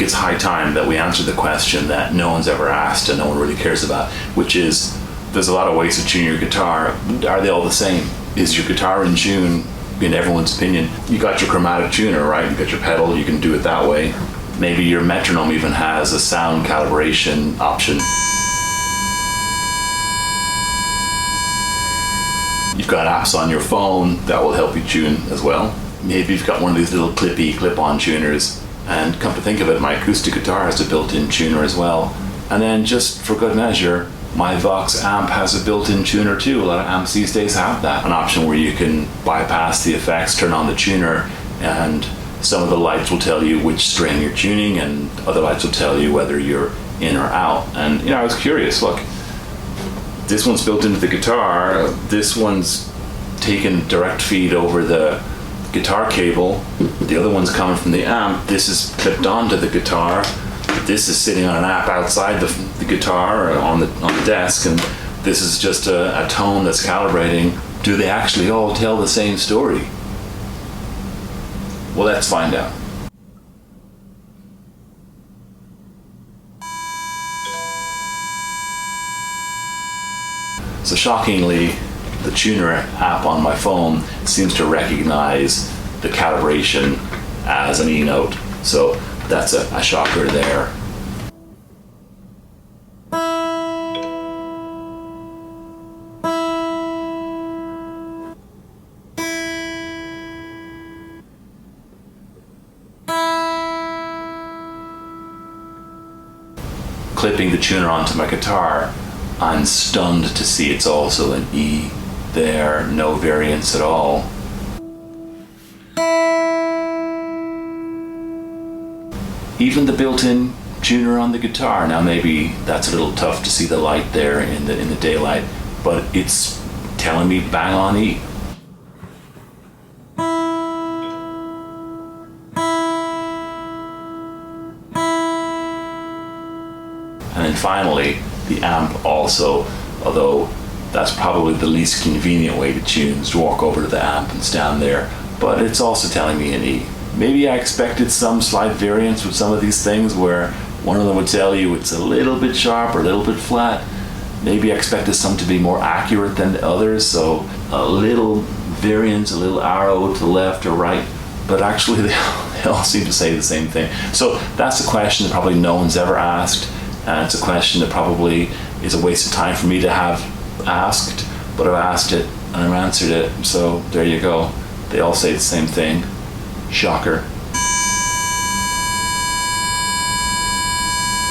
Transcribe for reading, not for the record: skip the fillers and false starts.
it's high time that we answer the question that no one's ever asked and no one really cares about, which is, there's a lot of ways to tune your guitar. Are they all the same? Is your guitar in tune in everyone's opinion? You got your chromatic tuner, right? You got your pedal, you can do it that way. Maybe your metronome even has a sound calibration option. You've got apps on your phone that will help you tune as well. Maybe you've got one of these little clip-on tuners, and come to think of it, my acoustic guitar has a built-in tuner as well. And then just for good measure, my Vox amp has a built-in tuner too. A lot of amps these days have that. An option where you can bypass the effects, turn on the tuner, and some of the lights will tell you which string you're tuning, and other lights will tell you whether you're in or out. And I was curious, look, this one's built into the guitar, this one's taken direct feed over the guitar cable, the other one's coming from the amp, this is clipped onto the guitar, this is sitting on an app outside the guitar or on the desk, and this is just a tone that's calibrating. Do they actually all tell the same story? Well, let's find out. So shockingly, the tuner app on my phone seems to recognize the calibration as an E note. So that's a shocker there. Clipping the tuner onto my guitar, I'm stunned to see it's also an E there, no variance at all. Even the built-in tuner on the guitar, now maybe that's a little tough to see the light there in the daylight, but it's telling me bang on E. And then finally, the amp also, although that's probably the least convenient way to tune, is to walk over to the amp and stand there, but it's also telling me an E. Maybe I expected some slight variance with some of these things where one of them would tell you it's a little bit sharp or a little bit flat. Maybe I expected some to be more accurate than the others, so a little variance, a little arrow to the left or right, but actually they all seem to say the same thing. So that's a question that probably no one's ever asked. And it's a question that probably is a waste of time for me to have asked, but I've asked it and I've answered it. So there you go. They all say the same thing. Shocker.